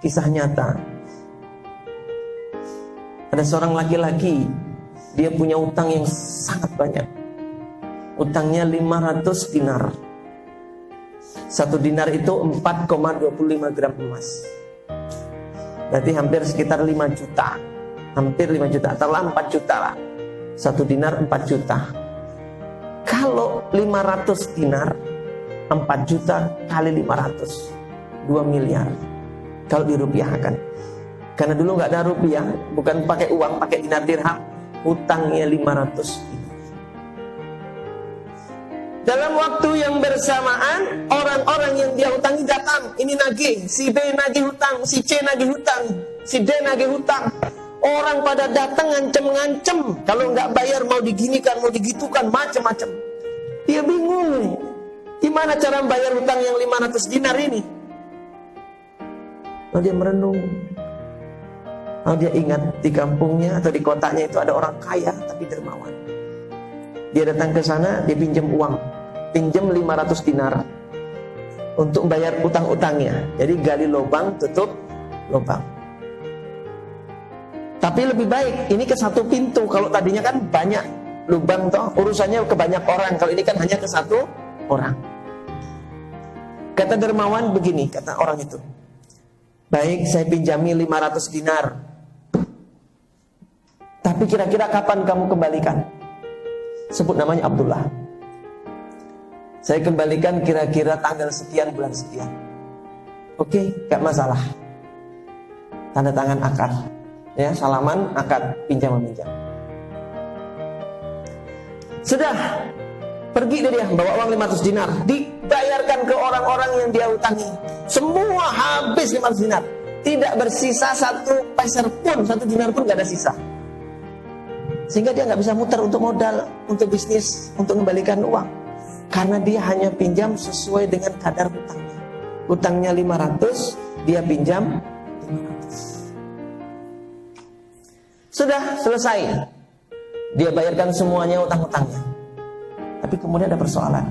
Kisah nyata. Ada seorang laki-laki, dia punya utang yang sangat banyak. Utangnya 500 dinar. 1 dinar itu 4,25 gram emas. Berarti hampir sekitar 5 juta. Hampir 5 juta, taruhlah 4 juta lah. 1 dinar 4 juta. Kalau 500 dinar 4 juta kali 500, 2 miliar. Kalau dirupiahkan, karena dulu nggak ada rupiah, bukan pakai uang, pakai dinar dirham, hutangnya 500 dinar. Dalam waktu yang bersamaan, orang-orang yang dia hutangi datang, ini nagih, si B nagih hutang, si C nagih hutang, si D nagih hutang. Orang pada datang ngancem-ngancem, kalau nggak bayar mau diginikan, mau digitukan, macam-macam. Dia bingung nih, gimana cara bayar hutang yang 500 dinar ini? Lalu dia merenung. Lalu dia ingat di kampungnya atau di kotanya itu ada orang kaya tapi dermawan. Dia datang ke sana, dia pinjam uang, pinjam 500 dinar untuk bayar utang-utangnya. Jadi gali lubang, tutup lubang. Tapi lebih baik ini ke satu pintu. Kalau tadinya kan banyak lubang toh, urusannya ke banyak orang. Kalau ini kan hanya ke satu orang. Kata dermawan begini, kata orang itu, baik, saya pinjami 500 dinar. Tapi kira-kira kapan kamu kembalikan? Sebut namanya Abdullah. Saya kembalikan kira-kira tanggal sekian, bulan sekian. Oke, gak masalah. Tanda tangan akad. Ya, salaman, akad, pinjam-meminjam. Sudah, pergi dia bawa uang 500 dinar, dibayarkan ke orang-orang yang dia utangi. Semua habis 500 dinar. Tidak bersisa 1 peser pun, 1 dinar pun gak ada sisa. Sehingga dia gak bisa muter untuk modal, untuk bisnis, untuk mengembalikan uang. Karena dia hanya pinjam sesuai dengan kadar hutangnya. Hutangnya 500, dia pinjam 500. Sudah selesai, dia bayarkan semuanya utang-utangnya. Tapi kemudian ada persoalan.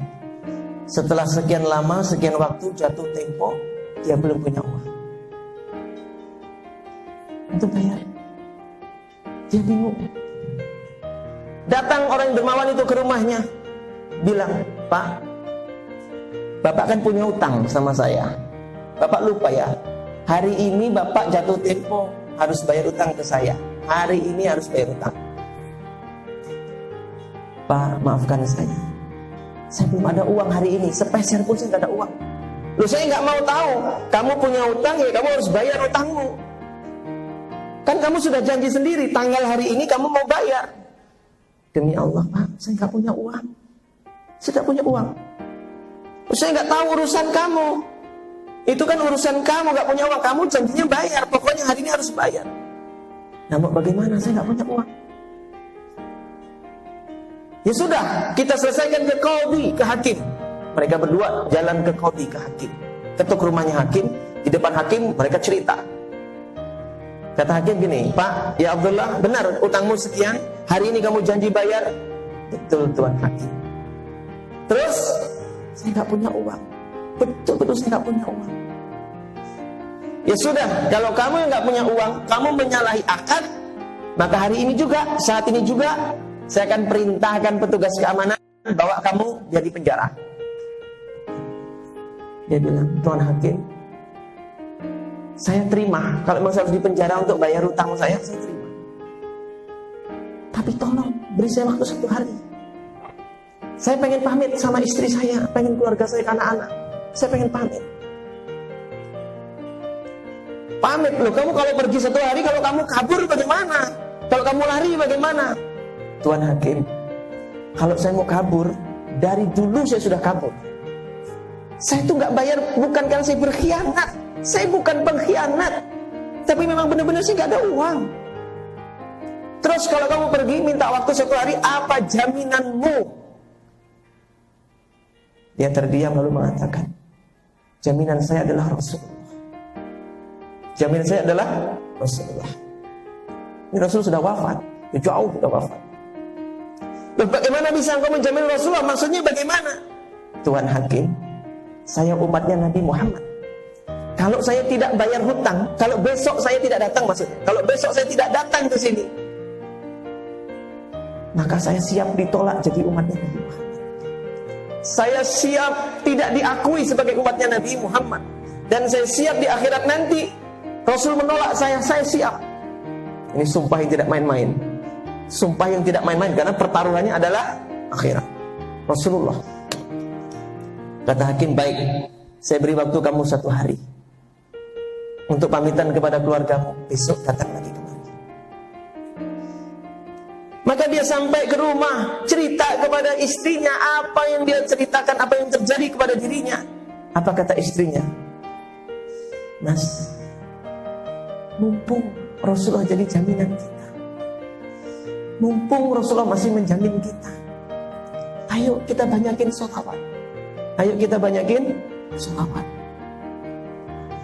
Setelah sekian lama, sekian waktu, jatuh tempo, dia belum punya uang untuk bayar. Dia bingung. Datang orang dermawan itu ke rumahnya, bilang, Pak, Bapak kan punya utang sama saya. Bapak lupa ya, hari ini Bapak jatuh tempo harus bayar utang ke saya. Hari ini harus bayar utang. Pak, maafkan saya belum ada uang hari ini, sepeser pun saya tidak ada uang. Loh, saya nggak mau tahu. Kamu punya utang ya, kamu harus bayar utangmu. Kan kamu sudah janji sendiri, tanggal hari ini kamu mau bayar. Demi Allah, Pak, saya nggak punya uang. Saya tidak punya uang. Loh, saya nggak tahu urusan kamu. Itu kan urusan kamu, nggak punya uang. Kamu janjinya bayar, pokoknya hari ini harus bayar. Nah, mau bagaimana? Saya nggak punya uang. Ya sudah, kita selesaikan ke qadhi, ke hakim. Mereka berdua jalan ke qadhi, ke hakim. Ketuk rumahnya hakim, di depan hakim mereka cerita. Kata hakim gini, Pak, ya Abdullah, benar utangmu sekian, hari ini kamu janji bayar. Betul Tuan Hakim. Terus, saya nggak punya uang. Betul-betul saya nggak punya uang. Ya sudah, kalau kamu yang nggak punya uang, kamu menyalahi akad, maka hari ini juga, saat ini juga, saya akan perintahkan petugas keamanan bawa kamu jadi penjara. Dia bilang, Tuan Hakim, saya terima. Kalau memang saya harus dipenjara untuk bayar utang saya terima. Tapi tolong beri saya waktu 1 hari. Saya pengen pamit sama istri saya, pengen keluarga saya, anak-anak. Saya pengen pamit. Pamit loh, kamu kalau pergi 1 hari, kalau kamu kabur bagaimana? Kalau kamu lari bagaimana? Tuan Hakim, kalau saya mau kabur, dari dulu saya sudah kabur. Saya itu nggak bayar bukan karena saya berkhianat. Saya bukan pengkhianat. Tapi memang benar-benar saya nggak ada uang. Terus kalau kamu pergi minta waktu 1 hari, apa jaminanmu? Dia terdiam lalu mengatakan, jaminan saya adalah Rasulullah. Jaminan saya adalah Rasulullah. Ini Rasul sudah wafat, jauh sudah wafat. Bagaimana bisa engkau menjamin Rasulullah? Maksudnya bagaimana? Tuan Hakim, saya umatnya Nabi Muhammad. Kalau saya tidak bayar hutang, kalau besok saya tidak datang maksudnya, kalau besok saya tidak datang ke sini, maka saya siap ditolak jadi umatnya Nabi Muhammad. Saya siap tidak diakui sebagai umatnya Nabi Muhammad. Dan saya siap di akhirat nanti Rasul menolak saya siap. Ini sumpah yang tidak main-main. Sumpah yang tidak main-main, karena pertaruhannya adalah akhirat. Rasulullah kata hakim, baik, saya beri waktu kamu 1 hari untuk pamitan kepada keluargamu, besok datang lagi kemari. Maka dia sampai ke rumah, cerita kepada istrinya apa yang dia ceritakan, apa yang terjadi kepada dirinya. Apa kata istrinya? Mas, mumpung Rasulullah jadi jaminan kita, mumpung Rasulullah masih menjamin kita, ayo kita banyakin sholawat. Ayo kita banyakin sholawat.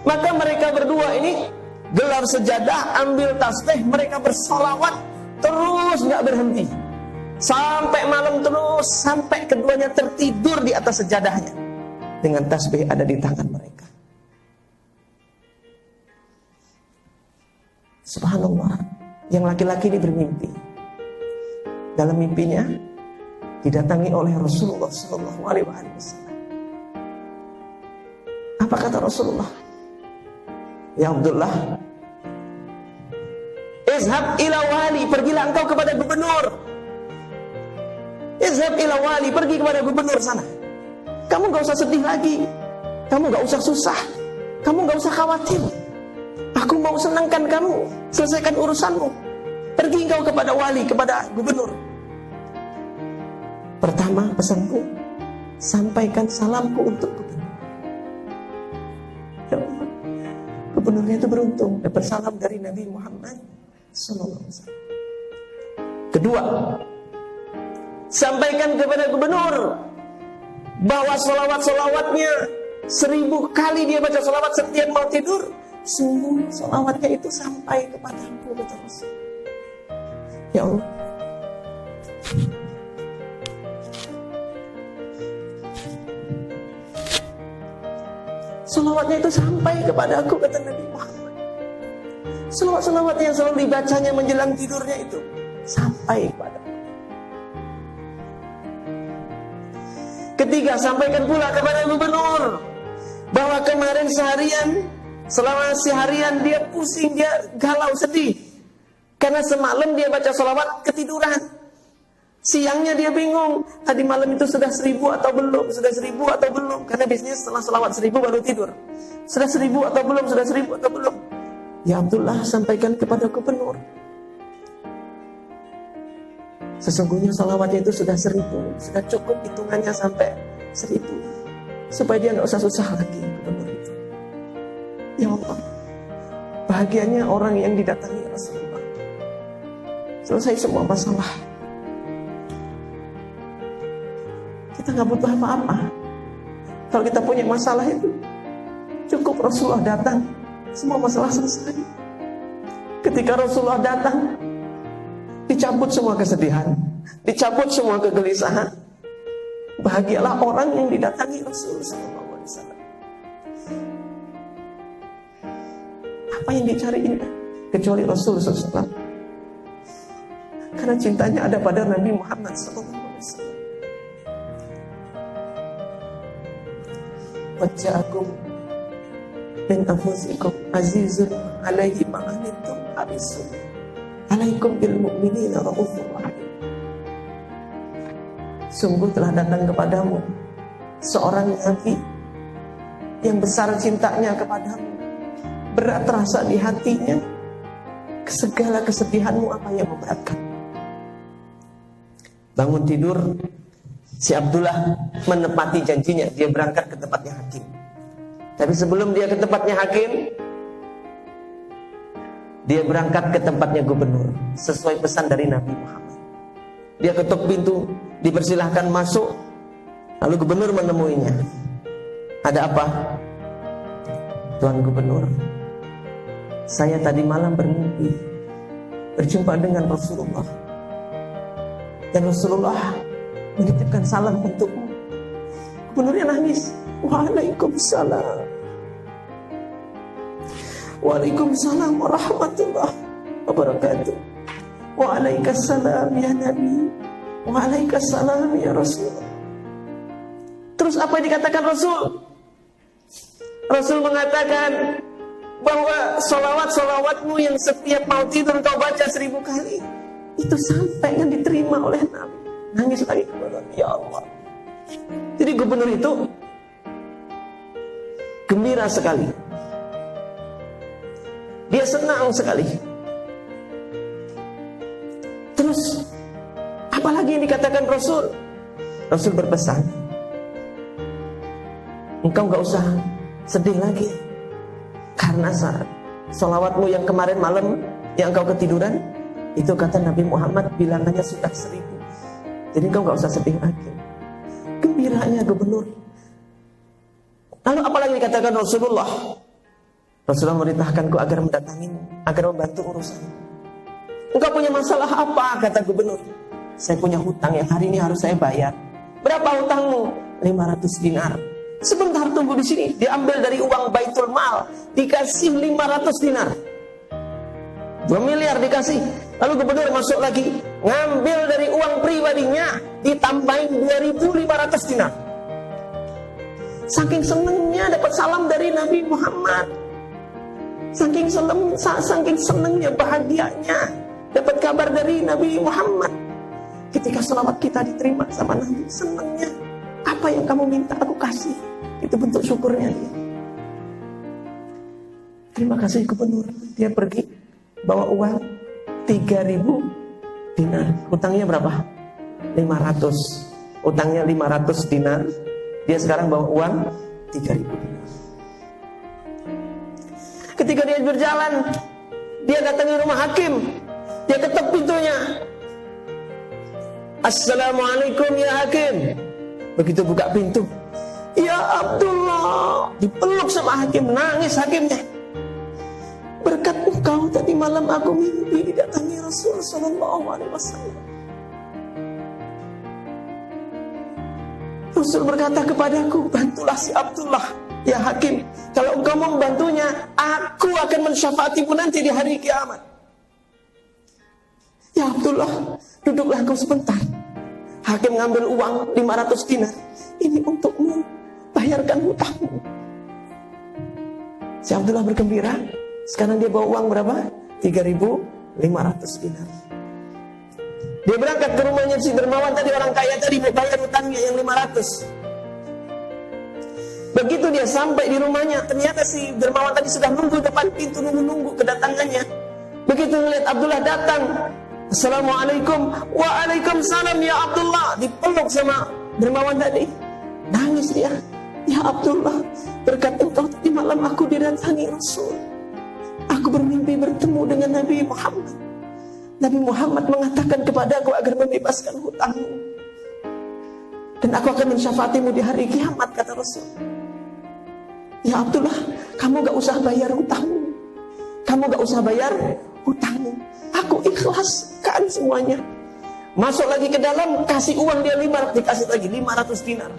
Maka mereka berdua ini gelar sejadah, ambil tasbih, mereka bersolawat terus gak berhenti sampai malam terus, sampai keduanya tertidur di atas sejadahnya dengan tasbih ada di tangan mereka. Subhanallah, yang laki-laki ini bermimpi. Dalam mimpinya didatangi oleh Rasulullah Sallallahu Alaihi Wasallam. Apa kata Rasulullah? Ya Abdullah, izhab ila wali, pergilah engkau kepada gubernur. Izhab ila wali, pergi kepada gubernur sana. Kamu gak usah sedih lagi, kamu gak usah susah, kamu gak usah khawatir. Aku mau senangkan kamu, selesaikan urusanmu. Pergi engkau kepada wali, kepada gubernur. Pertama pesanku, sampaikan salamku untuk gubernur. Ya Allah, gubernurnya itu beruntung dapat salam dari Nabi Muhammad SAW. Kedua, sampaikan kepada gubernur bahwa solawat-solawatnya 1000 kali dia baca solawat setiap mau tidur, semua solawatnya itu sampai kepadaku, kata Rasul. Ya Allah, solawatnya itu sampai kepada aku, kata Nabi Muhammad. Solawat-solawatnya yang selalu dibacanya menjelang tidurnya itu sampai kepada aku. Ketiga, sampaikan pula kepada gubernur bahwa kemarin seharian, selama seharian dia pusing, dia galau, sedih, karena semalam dia baca solawat ketiduran. Siangnya dia bingung, tadi malam itu sudah 1000 atau belum, sudah 1000 atau belum, karena biasanya setelah solawat 1000 baru tidur. Sudah 1000 atau belum, sudah 1000 atau belum. Ya Abdullah, sampaikan kepada gubernur, sesungguhnya solawatnya itu sudah 1000, sudah cukup hitungannya sampai 1000, supaya dia gak usah susah lagi, gubernur itu. Ya Allah, bahagianya orang yang didatangi Rasulullah, selesai semua masalah. Kita gak butuh apa-apa. Kalau kita punya masalah itu, cukup Rasulullah datang, semua masalah selesai. Ketika Rasulullah datang, dicabut semua kesedihan, dicabut semua kegelisahan. Bahagialah orang yang didatangi Rasulullah SAW. Apa yang dicari ini kecuali Rasulullah SAW? Karena cintanya ada pada Nabi Muhammad SAW. Waja'akum min anfusikum azizun alaihi ma'anittum harisun alaikum bil mu'minina raufur rahim. Sungguh telah datang kepadamu seorang Nabi yang besar cintanya kepadamu, berat rasa di hatinya, segala kesedihanmu apa yang memberatkan. Bangun tidur, si Abdullah menepati janjinya, dia berangkat ke tempatnya hakim. Tapi sebelum dia ke tempatnya hakim, dia berangkat ke tempatnya gubernur sesuai pesan dari Nabi Muhammad. Dia ketuk pintu, dipersilahkan masuk. Lalu gubernur menemuinya. Ada apa? Tuan gubernur, saya tadi malam bermimpi berjumpa dengan Rasulullah, dan Rasulullah menitipkan salam untukmu. Gubernurnya nangis. Waalaikumsalam. Waalaikumsalam warahmatullahi wabarakatuh. Waalaikumsalam ya Nabi. Waalaikumsalam ya Rasul. Terus apa yang dikatakan Rasul? Rasul mengatakan bahwa solawatmu yang setiap mau tidur kau baca 1000 kali, itu sampai yang diterima oleh Nabi. Nangis lagi kepada ya Allah. Jadi gubernur itu gembira sekali. Dia senang sekali. Terus apalagi yang dikatakan Rasul? Rasul berpesan, engkau gak usah sedih lagi, karena salawatmu yang kemarin malam yang engkau ketiduran, itu kata Nabi Muhammad bilangannya sudah 1000. Jadi engkau gak usah sedih lagi. Gembiranya gubernur. Lalu apalagi dikatakan Rasulullah? Rasulullah memerintahkanku agar mendatangimu, agar membantu urusan. Engkau punya masalah apa? Kata gubernur. Saya punya hutang yang hari ini harus saya bayar. Berapa hutangmu? 500 dinar. Sebentar tunggu di sini. Diambil dari uang Baitul Mal, dikasih 500 dinar. 2 miliar dikasih. Lalu gubernur masuk lagi, ngambil dari uang pribadinya, ditambahin 2.500 dinar. Saking senengnya dapat salam dari Nabi Muhammad. Saking senengnya, bahagianya dapat kabar dari Nabi Muhammad. Ketika selawat kita diterima sama Nabi, senengnya. Apa yang kamu minta aku kasih. Itu bentuk syukurnya dia. Terima kasih gubernur. Dia pergi bawa uang 3.000 dinar. Utangnya berapa? 500. Utangnya 500 dinar. Dia sekarang bawa uang 3.000 dinar. Ketika dia berjalan, dia datangi rumah hakim. Dia ketuk pintunya. Assalamualaikum ya hakim. Begitu buka pintu, ya Abdullah, dipeluk sama hakim, nangis hakimnya. Berkat engkau tadi malam aku mimpi didatangi Rasul sallallahu alaihi wasallam. Rasul berkata kepadaku, bantulah si Abdullah ya hakim. Kalau engkau mau membantunya, aku akan mensyafaatimu nanti di hari kiamat. Ya Abdullah, duduklah engkau sebentar. Hakim ngambil uang 500 dinar. Ini untukmu, bayarkan hutangmu. Si Abdullah bergembira. Sekarang dia bawa uang berapa? 3.500 dinar. Dia berangkat ke rumahnya si dermawan tadi, orang kaya tadi, mau bayar hutangnya yang 500. Begitu dia sampai di rumahnya, ternyata si dermawan tadi sudah nunggu depan pintu, nunggu kedatangannya. Begitu melihat Abdullah datang, Assalamualaikum. Waalaikumsalam ya Abdullah. Dipeluk sama dermawan tadi. Nangis dia. Ya Abdullah, berkat engkau tadi malam aku didatangi Rasul. Aku bermimpi bertemu dengan Nabi Muhammad. Nabi Muhammad mengatakan kepadaku agar membebaskan hutangmu. Dan aku akan mensyafaatimu di hari kiamat, kata Rasul. Ya Abdullah, kamu gak usah bayar hutangmu. Kamu gak usah bayar hutangmu. Aku ikhlaskan semuanya. Masuk lagi ke dalam, kasih uang dia 500, dikasih lagi 500 dinar.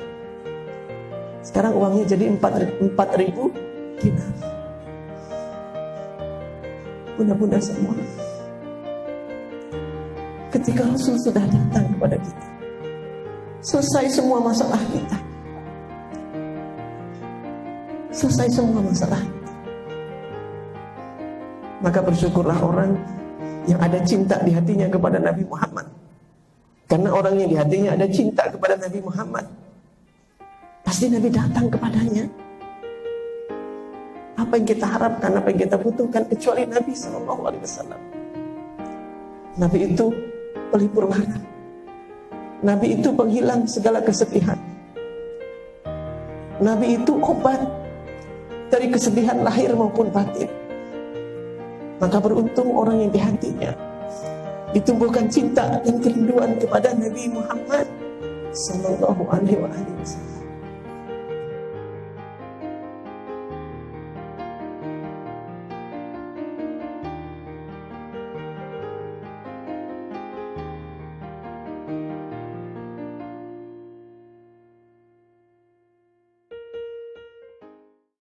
Sekarang uangnya jadi 4.000 dinar. Bunda-bunda semua, ketika Rasul sudah datang kepada kita, selesai semua masalah kita. Selesai semua masalah kita. Maka bersyukurlah orang yang ada cinta di hatinya kepada Nabi Muhammad. Karena orang yang di hatinya ada cinta kepada Nabi Muhammad, pasti Nabi datang kepadanya. Apa yang kita harapkan, apa yang kita butuhkan, kecuali Nabi SAW. Nabi itu pelipur mara. Nabi itu penghilang segala kesedihan. Nabi itu obat dari kesedihan lahir maupun batin. Maka beruntung orang yang di hatinya ditumbuhkan cinta dan kerinduan kepada Nabi Muhammad sallallahu alaihi wasallam.